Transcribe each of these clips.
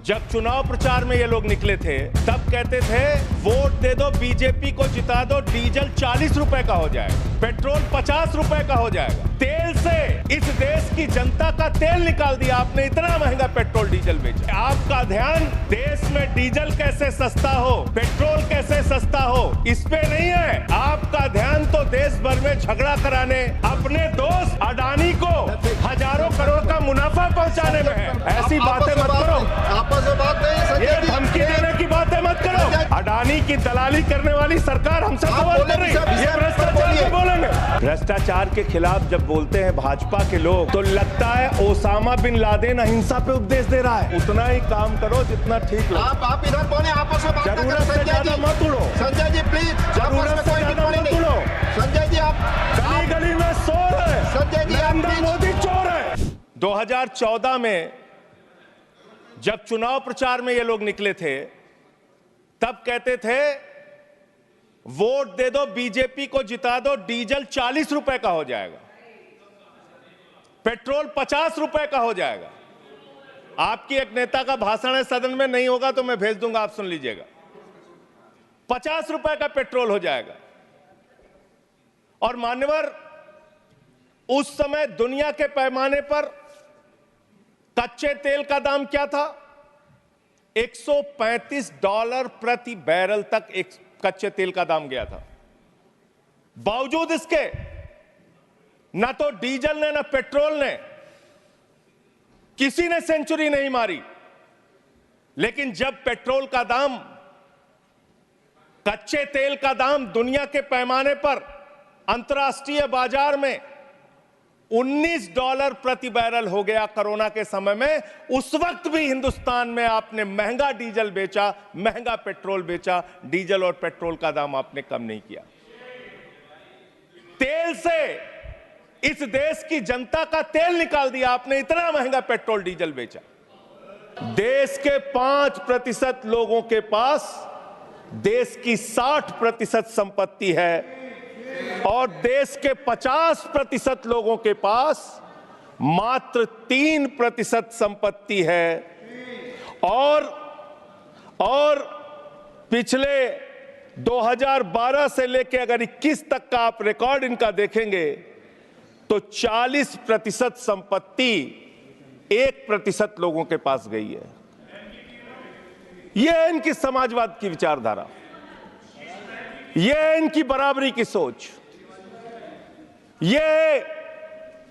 जब चुनाव प्रचार में ये लोग निकले थे तब कहते थे वोट दे दो बीजेपी को जिता दो, डीजल 40 रुपए का हो जाएगा, पेट्रोल 50 रुपए का हो जाएगा। तेल से इस देश की जनता का तेल निकाल दिया आपने, इतना महंगा पेट्रोल डीजल बेचा। आपका ध्यान देश में डीजल कैसे सस्ता हो, पेट्रोल कैसे सस्ता हो, इस पे नहीं है। आपका ध्यान तो देश भर में झगड़ा कराने, अपने दोस्त अडानी को हजारों करोड़ का मुनाफा पहुंचाने में है। ऐसी बातें मत करो, आपस में बात नहीं, ये धमकी देने की बातें मत करो। अडानी की दलाली करने वाली सरकार हमसे सवाल कर रही है, ये भ्रष्टाचार से बोलेंगे। भ्रष्टाचार के खिलाफ जब बोलते हैं भाजपा के लोग तो लगता है ओसामा बिन लादेन अहिंसा पे उपदेश दे रहा है। उतना ही काम करो जितना ठीक लगे। आप इधर बोले, आपस में बात करो। जरूरत से ज्यादा मत उड़ो संजय जी प्लीज, जरूरत से ज्यादा मत उड़ो। संजय जी आप गली गली में शोर है, संजय जी आप नरेंद्र मोदी चोर है। 2014 में जब चुनाव प्रचार में ये लोग निकले थे तब कहते थे वोट दे दो बीजेपी को जिता दो, डीजल 40 रुपए का हो जाएगा, पेट्रोल 50 रुपए का हो जाएगा। आपकी एक नेता का भाषण है सदन में, नहीं होगा तो मैं भेज दूंगा, आप सुन लीजिएगा। 50 रुपए का पेट्रोल हो जाएगा। और मान्यवर, उस समय दुनिया के पैमाने पर कच्चे तेल का दाम क्या था? $135 प्रति बैरल तक एक कच्चे तेल का दाम गया था। बावजूद इसके ना तो डीजल ने ना पेट्रोल ने, किसी ने सेंचुरी नहीं मारी। लेकिन जब पेट्रोल का दाम, कच्चे तेल का दाम दुनिया के पैमाने पर अंतर्राष्ट्रीय बाजार में $19 प्रति बैरल हो गया कोरोना के समय में, उस वक्त भी हिंदुस्तान में आपने महंगा डीजल बेचा, महंगा पेट्रोल बेचा, डीजल और पेट्रोल का दाम आपने कम नहीं किया। तेल से इस देश की जनता का तेल निकाल दिया आपने, इतना महंगा पेट्रोल डीजल बेचा। देश के 5% लोगों के पास देश की 60% संपत्ति है और देश के 50% लोगों के पास मात्र 3% संपत्ति है। और पिछले 2012 से लेकर अगर 21 तक का आप रिकॉर्ड इनका देखेंगे तो 40% संपत्ति 1% लोगों के पास गई है। यह है इनकी समाजवाद की विचारधारा, यह है इनकी बराबरी की सोच, यह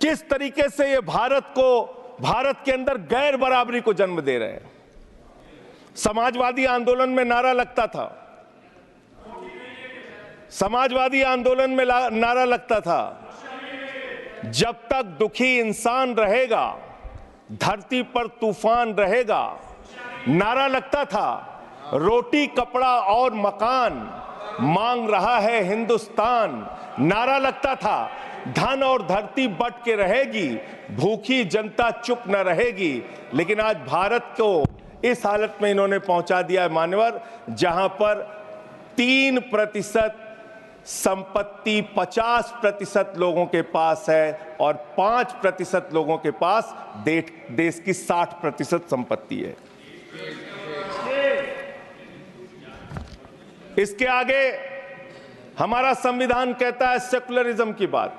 किस तरीके से ये भारत के अंदर गैर बराबरी को जन्म दे रहे हैं। समाजवादी आंदोलन में नारा लगता था, समाजवादी आंदोलन में नारा लगता था, जब तक दुखी इंसान रहेगा धरती पर तूफान रहेगा। नारा लगता था, रोटी कपड़ा और मकान मांग रहा है हिंदुस्तान। नारा लगता था, धन और धरती बट के रहेगी, भूखी जनता चुप न रहेगी। लेकिन आज भारत को इस हालत में इन्होंने पहुंचा दिया है मान्यवर, जहां पर 3% संपत्ति 50% लोगों के पास है और 5% लोगों के पास देश की 60% संपत्ति है। इसके आगे हमारा संविधान कहता है सेकुलरिज्म की बात,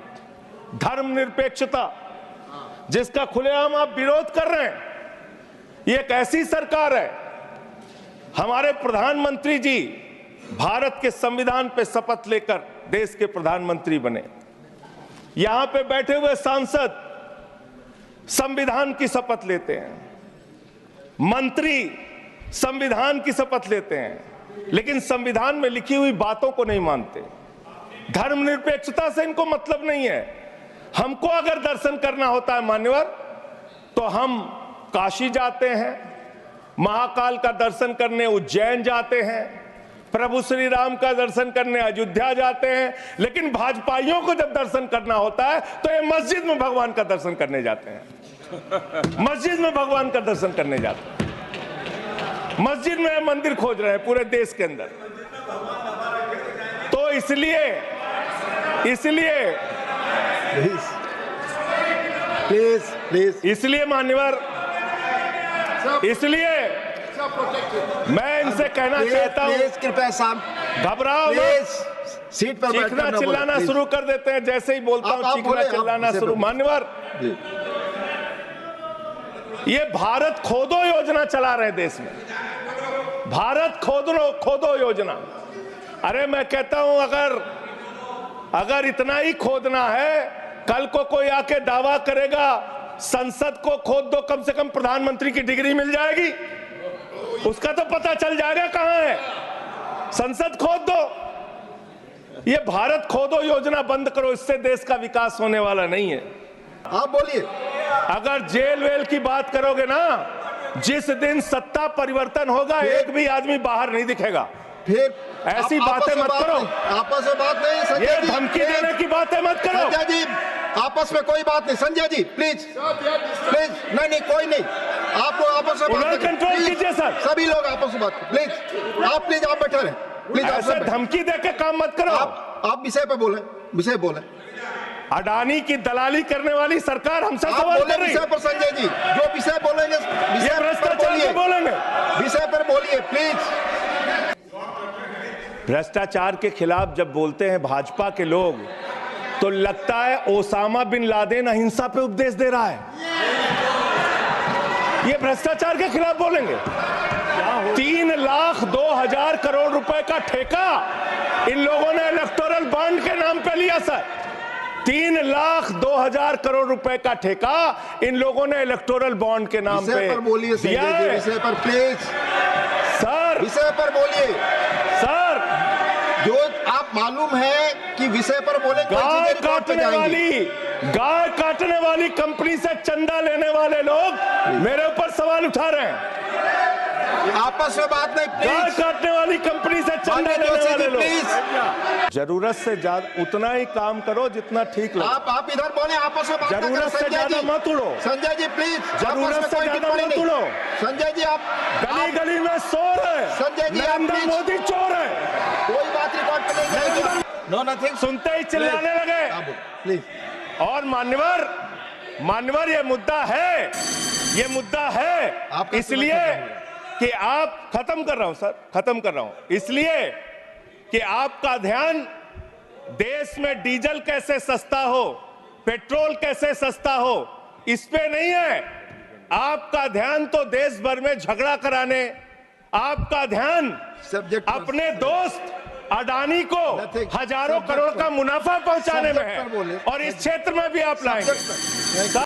धर्मनिरपेक्षता, जिसका खुलेआम आप विरोध कर रहे हैं। ये एक ऐसी सरकार है, हमारे प्रधानमंत्री जी भारत के संविधान पे शपथ लेकर देश के प्रधानमंत्री बने। यहां पे बैठे हुए सांसद संविधान की शपथ लेते हैं, मंत्री संविधान की शपथ लेते हैं, लेकिन संविधान में लिखी हुई बातों को नहीं मानते। धर्मनिरपेक्षता से इनको मतलब नहीं है। हमको अगर दर्शन करना होता है मान्यवर तो हम काशी जाते हैं, महाकाल का दर्शन करने उज्जैन जाते हैं, प्रभु श्री राम का दर्शन करने अयोध्या जाते हैं। लेकिन भाजपाइयों को जब दर्शन करना होता है तो ये मस्जिद में भगवान का दर्शन करने जाते हैं, मस्जिद में भगवान का दर्शन करने जाते हैं। मस्जिद में मंदिर खोज रहे हैं पूरे देश के अंदर। तो इसलिए प्लीज इसलिए मान्यवर, इसलिए मैं इनसे कहना चाहता हूँ, प्लीज कृपया शांत, घबराओ मत। प्लीज सीट पर बैठकर चीखना न बोलें, चिल्लाना प्लीज। शुरू कर देते हैं, जैसे ही बोलता आप हूँ चीखना बोले, आप चिल्लाना इसे शुरू। बोले। मान्यवर, जी। ये भारत खोदो योजना चला रहे हैं देश में, भारत खोदो योजना। अरे मैं कहता हूं, अगर इतना ही खोदना है, कल को कोई आके दावा करेगा संसद को खोद दो, कम से कम प्रधानमंत्री की डिग्री मिल जाएगी, उसका तो पता चल जाएगा कहां है। संसद खोद दो। ये भारत खोदो योजना बंद करो, इससे देश का विकास होने वाला नहीं है। आप बोलिए। अगर जेल वेल की बात करोगे ना, जिस दिन सत्ता परिवर्तन होगा एक भी आदमी बाहर नहीं दिखेगा। फिर ऐसी आप बातें मत करो, आपस में बात नहीं संजय ये जी, धमकी प्लीज। देने की बातें मत करो। संजय जी आपस में कोई बात नहीं, संजय जी प्लीज प्लीज, नहीं कोई नहीं, आप लोग आपस में बात उधर करें, कंट्रोल प्लीज। कीजिए सर। सभी लोग आपस में बात करें, प्लीज आप बैठे रहे, प्लीज। आप ऐसे धमकी देके काम मत करो। आप विषय पे बोले, विषय बोले। अडानी की दलाली करने वाली सरकार हमसे आप सवाल बोले कर रही है। विषय पर संजय जी, जो विषय बोलेंगे ये विषय पर भ्रष्टाचार बोलिए, पे बोलेंगे। विषय पर बोलिए प्लीज। भ्रष्टाचार के खिलाफ जब बोलते हैं भाजपा के लोग, तो लगता है ओसामा बिन लादेन अहिंसा पे उपदेश दे रहा है। ये भ्रष्टाचार के खिलाफ बोलेंगे। 3,02,000 करोड़ रुपए का ठेका इन लोगों ने इलेक्टोरल बॉन्ड के नाम पे लिया सर। 3,02,000 करोड़ रुपए का ठेका इन लोगों ने इलेक्टोरल बॉन्ड के नाम विषय पे पर बोलिए दिया संजय जी, है। विषय पर प्लीज सर विषय पर बोलिए। सर जो आप मालूम है कि विषय पर बोले, कोई गाय चीजें रिकॉर्ड पे जाएंगी। गाय काटने वाली कंपनी से चंदा लेने वाले लोग मेरे ऊपर सवाल उठा रहे हैं। आपस में बात नहीं, गाय प्लीज। काटने वाली कंपनी से चंदा माननीय लेने जोशी वाले जी, लोग। प्लीज। जरूरत से ज्यादा उतना ही काम करो जितना ठीक लगे। आप इधर बोले, आपस में बात ना करें, जरूरत से संजय ज्यादा जी। मत उड़ो। संजय जी प्लीज, जरूरत आपस में से कोई ज्यादा टिप्पणी मत नहीं। उड़ो। संजय जी आप गली गली में चोर है। संजय जी, आप नरेंद्र प्लीज। मोदी चोर है। कोई बात रिकॉर्ड पे नहीं जाएगी। No nothing. सुनते ही चिल्लाने लगे। प्लीज। और मान्यवर ये मुद्दा है, आपका इसलिए कि आप खत्म कर रहा हूं इसलिए कि आपका ध्यान देश में डीजल कैसे सस्ता हो, पेट्रोल कैसे सस्ता हो, इस पे नहीं है। आपका ध्यान तो देश भर में झगड़ा कराने, आपका ध्यान सब्जेक्ट अपने दोस्त अडानी को Nothing. हजारों Subject करोड़ पर- का मुनाफा पहुंचाने में Subject पर बोले। है, और इस क्षेत्र में भी आप लाएंगे। Subject पर।